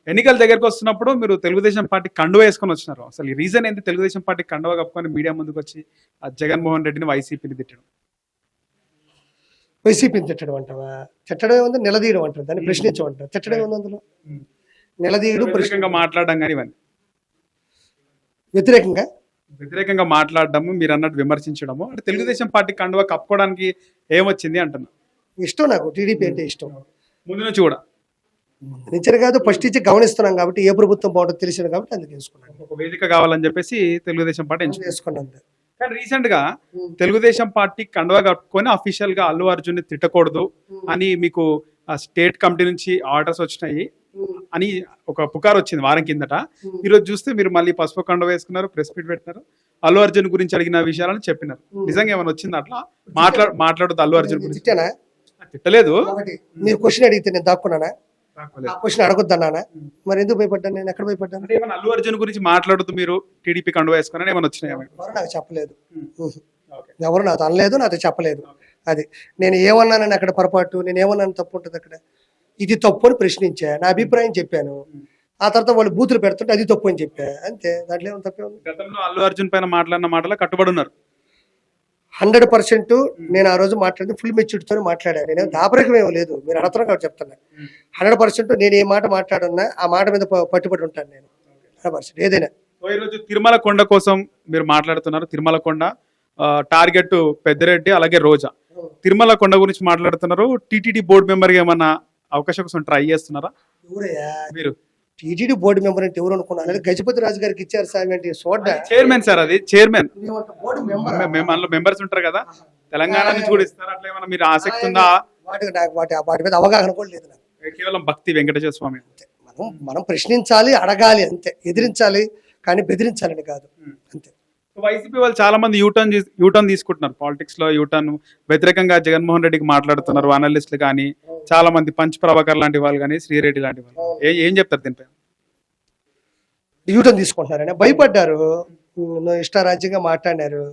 ఎన్నికల దగ్గరికి వస్తున్నప్పుడు మీరు తెలుగుదేశం పార్టీ కండువా వేసుకొని వచ్చినారు. అసలు ఈ రీజన్ ఏంటి? తెలుగుదేశం పార్టీ కండువా కప్పుకొని మీడియా ముందుకు వచ్చి ఆ జగన్మోహన్ రెడ్డిని వైసీపీని తిట్టడం. వైసీపీని తిట్టడం అంటావా? తిట్టడం ఏముంది, నిలదీయడం అంటారు, దాన్ని ప్రశ్నించమంటారు. తిట్టడం ఏముంది అందులో? నిలదీయడం, వ్యతిరేకంగా మాట్లాడడం కానీ ఇవన్నీ వ్యతిరేకంగా వ్యతిరేకంగా మాట్లాడడము, మీరు అన్నట్టు విమర్శించడము, అంటే తెలుగుదేశం పార్టీ కండువా కప్పుకోవడానికి ఏమొచ్చింది అంటున్నా. ఇష్టం, నాకు టీడీపీ అంటే ఇష్టం ముందు నుంచి కూడా నిచ్చరు కాదు, ఫస్ట్ నుంచి గమనిస్తున్నాం కాబట్టి ఏ ప్రభుత్వం బాగుంటుందో తెలిసింది కాబట్టి అందుకు వేసుకున్నాను. ఒక వేదిక కావాలని చెప్పేసి తెలుగుదేశం పార్టీ వేసుకున్నాను అంతే. కానీ రీసెంట్ గా తెలుగుదేశం పార్టీ కండువా కట్టుకొని అఫీషియల్ గా అల్లు అర్జున్ ని తిట్టకూడదు అని మీకు స్టేట్ కమిటీ నుంచి ఆర్డర్స్ వచ్చినాయి అని ఒక పుకార్ వచ్చింది వారం కిందట. ఈరోజు చూస్తే మీరు మళ్ళీ పసుపు కండువా వేసుకున్నారు, ప్రెస్ మీట్ పెట్టినారు, అల్లు అర్జున్ గురించి అడిగిన విషయాలను చెప్పినారు. నిజంగా ఏమైనా వచ్చింది అట్లా? మాట్లాడదు అల్లు అర్జున్ గురించి? తిట్టానా? తిట్టలేదు. మీరు క్వశ్చన్ అడిగితే నేను దాక్కున్నానా? ఆ క్వశ్చన్ అడగొద్దన్నానా? మరి ఎందుకు భయపడ్డాను? నేను ఎక్కడ భయపడ్డాను? అంటే ఏమైనా అల్లు అర్జున్ గురించి మాట్లాడుతూ మీరు టీడీపీ కండువా వేసుకున్నారని ఏమైనా వచ్చినాయి? ఎవరు నాకు చెప్పలేదు, ఎవరు నాతో అనలేదు, నాతో చెప్పలేదు. అది నేను ఏమన్నానని అక్కడ పొరపాటు, నేను ఏమన్నాను తప్పు ఉంటుంది అక్కడ? ఇది తప్పు అని ప్రశ్నించా, నా అభిప్రాయం చెప్పాను. ఆ తర్వాత వాళ్ళు బూతులు పెడుతుంటే అది తప్పు అని చెప్పా, అంతే. దాంట్లో ఏమైనా తప్పే ఉంది? గతంలో అల్లు అర్జున్ పైన మాట్లాడిన మాటలు కట్టుబడి ఉన్నారు. 100% నేను ఆ రోజు మాట్లాడింది ఫుల్ మెచ్యూరిటీతో మాట్లాడాను. నేను దాపరికం ఏమో లేదు, మీరు అడతారు కాబట్టి చెప్తున్నా. 100% నేను ఏ మాట మాట్లాడున్నా ఆ మాట మీద పట్టుబడి ఉంటాను నేను. 100% ఏదైనా. ఈరోజు తిరుమల కొండ కోసం మీరు మాట్లాడుతున్నారు. తిరుమల కొండ టార్గెట్ పెద్దిరెడ్డి అలాగే రోజా. తిరుమల కొండ గురించి మాట్లాడుతున్నారు. టీటీడీ బోర్డు మెంబర్ గా ఏమన్నా అవకాశం కోసం ట్రై చేస్తున్నారా? ఎవరయ్యా మీరు? టీటీడీ బోర్డు మెంబర్ అంటే ఎవరు అనుకున్నారు? గజపతి రాజు గారికి ఇచ్చారు సార్ అంటే చూడ్డా. చైర్మన్ సార్, అది చైర్మన్. బోర్డు మెంబర్ అందులో మెంబర్స్ ఉంటారు కదా, తెలంగాణ నుంచి కూడా ఇస్తారు. అట్లా ఏమన్నా మీరు ఆసక్తి ఉందా? వాటి మీద అవగాహన కూడా లేదు నాకు. కేవలం భక్తి వెంకటేశ్వర స్వామి. మనం ప్రశ్నించాలి, అడగాలి అంతే. ఎదిరించాలి కానీ బెదిరించాలని కాదు, అంతే. వైసీపీ వాళ్ళు చాలా మంది యూటర్న్ తీసుకుంటున్నారు పాలిటిక్స్ లో. యూటర్న్ వ్యతిరేకంగా జగన్మోహన్ రెడ్డికి మాట్లాడుతున్నారు అనలిస్టులు కానీ, చాలా మంది పంచ్ ప్రభాకర్ లాంటి వాళ్ళు కానీ, శ్రీరెడ్డి లాంటి వాళ్ళు. ఏం చెప్తారు దీనిపై? యూటర్న్ తీసుకుంటున్నారని భయపడ్డారు, ఇష్టారాజ్యంగా మాట్లాడారు,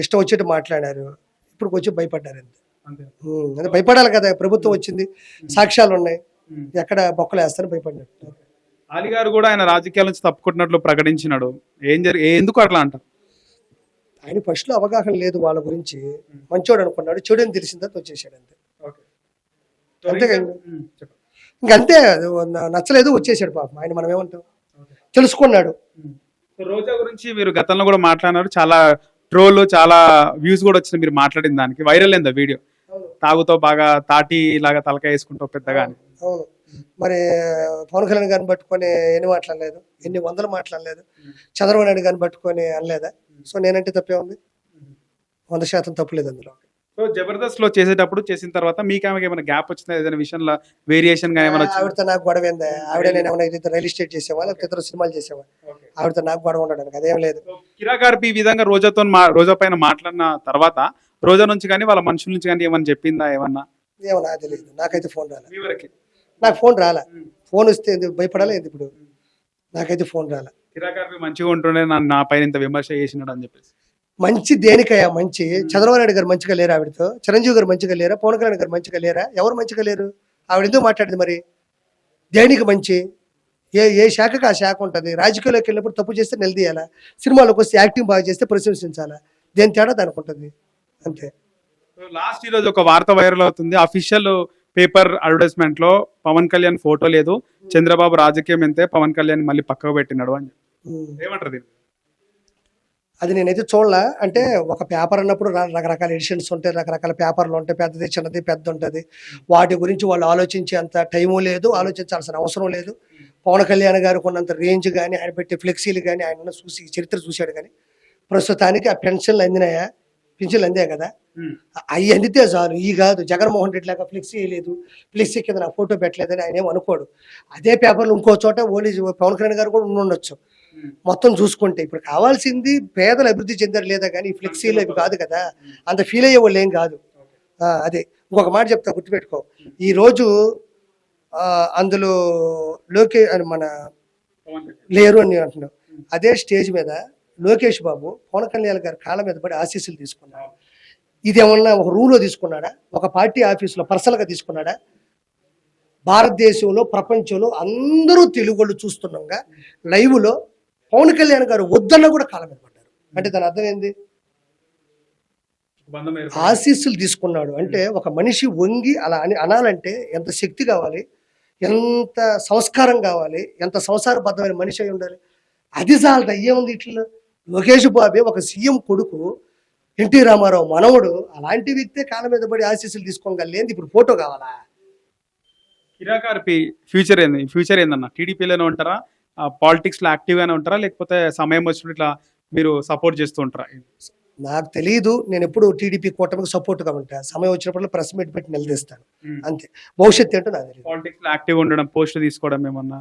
ఇష్టం వచ్చేట్టు మాట్లాడారు. ఇప్పుడు వచ్చి భయపడ్డారు అంతే. అంటే భయపడాలి కదా, ప్రభుత్వం వచ్చింది, సాక్ష్యాలు ఉన్నాయి, ఎక్కడ బొక్కలు వేస్తారని భయపడినట్టు. అలీ గారు కూడా ఆయన రాజకీయాల నుంచి తప్పుకుంటున్నట్లు ప్రకటించినాడు. ఎందుకు అట్లా అంటారు? ఆయన ఫస్ట్ లో అవగాహన లేదు వాళ్ళ గురించి, మంచోడు అనుకున్నాడు, చెడు అని తెలిసిన తర్వాత వచ్చేసాడు అంతే. అంతేకాదు, ఇంకంతే. నచ్చలేదు, వచ్చేసాడు పాపం. ఆయన మనం ఏమంటాం, తెలుసుకున్నాడు. రోజా గురించి మీరు గతంలో కూడా మాట్లాడినారు, చాలా ట్రోల్, చాలా వ్యూస్ కూడా వచ్చినాయి మీరు మాట్లాడిన దానికి. వైరల్ అయింది వీడియో. తాగుతో బాగా తాటి లాగా తలకాయ వేసుకుంటావు పెద్దగా. అవును, మరి పవన్ కళ్యాణ్ గారిని పట్టుకొని ఎన్ని మాట్లాడలేదు, ఎన్ని వందలు మాట్లాడలేదు. చంద్రబాబు నాయుడు గారిని పట్టుకొని అనలేదా? సో నేనంటే తప్పే ఉంది, 100% తప్పులేదు అందులో. సో జబర్దస్త్ లో చేసేటప్పుడు, చేసిన తర్వాత మీకు ఆమెకి ఏమైనా గ్యాప్ వచ్చిందా? ఏదైనా విషయంలో వేరియేషన్ గా ఏమైనా? ఆవిడతో నాకు గొడవ ఏందా? ఆవిడ నేను ఏమైనా ఇద్దరు రియల్ ఎస్టేట్ చేసేవా, లేకపోతే ఇద్దరు సినిమాలు చేసేవా? ఆవిడతో నాకు గొడవ ఉండడానికి అదేం లేదు. కిరా గారు ఈ విధంగా రోజా పైన మాట్లాడిన తర్వాత రోజా నుంచి కానీ వాళ్ళ మనుషుల నుంచి కానీ ఏమన్నా చెప్పిందా? ఏమన్నా తెలియదు, నాకైతే ఫోన్ రాలే. నాకు ఫోన్ రాలే. ఫోన్ వస్తే ఎందుకు భయపడాలి ఏంది? ఇప్పుడు నాకైతే ఫోన్ రాలే. కిరా గారు మంచిగా ఉంటుండే, నా పైన ఇంత విమర్శ చేసినాడు అని చెప్పేసి. మంచి దేనికయ్యా? మంచి చంద్రబాబు నాయుడు గారు మంచిగా లేరా ఆవిడతో? చిరంజీవి గారు మంచిగా లేరా? పవన్ కళ్యాణ్ గారు మంచిగా లేరా? ఎవరు మంచిగా లేరు? ఆవిడ ఎందుకు మాట్లాడింది మరి? దేనికి మంచి? ఏ శాఖకు ఆ శాఖ ఉంటుంది. రాజకీయాల్లోకి వెళ్ళినప్పుడు తప్పు చేస్తే నిలదీయాలా, సినిమాలోకి వస్తే యాక్టింగ్ బాగా చేస్తే ప్రశంసించాలా. దేని తేడా దానికి ఉంటుంది, అంతే. లాస్ట్ ఈరోజు ఒక వార్త వైరల్ అవుతుంది. అఫీషియల్ పేపర్ అడ్వర్టైజ్మెంట్ లో పవన్ కళ్యాణ్ ఫోటో లేదు, చంద్రబాబు రాజకీయం ఎంతే, పవన్ కళ్యాణ్ మళ్ళీ పక్కకు పెట్టినాడు అని. ఏమంటారు? అది నేనైతే చూడలా. అంటే ఒక పేపర్ అన్నప్పుడు రకరకాల ఎడిషన్స్ ఉంటాయి, రకరకాల పేపర్లు ఉంటాయి, పెద్దది చిన్నది పెద్ద ఉంటుంది. వాటి గురించి వాళ్ళు ఆలోచించే అంత టైము లేదు, ఆలోచించాల్సిన అవసరం లేదు. పవన్ కళ్యాణ్ గారికి ఉన్నంత రేంజ్ కానీ, ఆయన పెట్టే ఫ్లెక్సీలు కానీ, ఆయన చూసి చరిత్ర చూశాడు. కానీ ప్రస్తుతానికి ఆ పెన్షన్లు అందినాయా? పింఛన్లు అందే కదా, అవి అందితే చాలు. ఈ కాదు జగన్మోహన్ రెడ్డి లాగా ఫ్లెక్సీ వేయలేదు, ఫ్లెక్సీ కింద నా ఫోటో పెట్టలేదని ఆయన ఏం అనుకోడు. అదే పేపర్లు ఇంకో చోట ఓన్లీ పవన్ కళ్యాణ్ గారు కూడా ఉండొచ్చు. మొత్తం చూసుకుంటే ఇప్పుడు కావాల్సింది పేదలు అభివృద్ధి చెందారు లేదా కానీ ఈ ఫ్లెక్సీలు అవి కాదు కదా, అంత ఫీల్ అయ్యే వాళ్ళు ఏం కాదు. అదే ఇంకొక మాట చెప్తా, గుర్తుపెట్టుకో. ఈరోజు అందులో మన లేరు అని అంటున్నావు. అదే స్టేజ్ మీద లోకేష్ బాబు పవన్ కళ్యాణ్ గారి కాళ్ళ మీద పడి ఆశీస్సులు తీసుకున్నాడు. ఇదేమన్నా ఒక రూమ్లో తీసుకున్నాడా? ఒక పార్టీ ఆఫీసులో పర్సనల్గా తీసుకున్నాడా? భారతదేశంలో ప్రపంచంలో అందరూ తెలుగు వాళ్ళు చూస్తున్నాగా లైవ్లో పవన్ కళ్యాణ్ గారు వద్దన్న కూడా కాలం మీద పడ్డారు. అంటే దాని అర్థం ఏంది? బంధం ఏర్పడింది. ఆశీస్సులు తీసుకున్నాడు అంటే ఒక మనిషి వంగి అలా అని అనాలంటే ఎంత శక్తి కావాలి, ఎంత సంస్కారం కావాలి, ఎంత సంసారబద్ధమైన మనిషి అయి ఉండాలి. అది చాలదు, అయ్యేముంది ఇట్లా. లోకేష్ బాబే ఒక సీఎం కొడుకు, ఎన్టీ రామారావు మనవడు, అలాంటి వ్యక్తే కాళ్ళ మీద పడి ఆశీస్సులు తీసుకోగలేంది. ఇప్పుడు ఫోటో కావాలా? కిరాకార్పి ఫ్యూచర్ ఏందన్న? టీడీపీలోనే ఉంటారా, పాలిటిక్స్ లో యాక్టివ్ గానే ఉంటారా, లేకపోతే సమయం వచ్చినప్పుడు ఇట్లా మీరు సపోర్ట్ చేస్తూ ఉంటారా? నాకు తెలియదు. నేను ఎప్పుడు టీడీపీ కూటమికి సపోర్ట్గా ఉంటా. సమయం వచ్చినప్పుడు ప్రెస్ మీట్ పెట్టి నిలదీస్తాను అంతే. భవిష్యత్తు ఏంటో నాకు తెలియదు. పాలిటిక్స్ లో యాక్టివ్ ఉండడం, పోస్టులు తీసుకోవడం ఏమన్నా?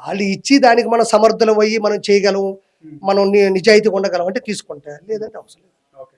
వాళ్ళు ఇచ్చి దానికి మనం సమర్థులం అయ్యి మనం చేయగలం, మనం నిజాయితీగా ఉండగలం అంటే తీసుకుంటా, లేదంటే అవసరం లేదు. ఓకే.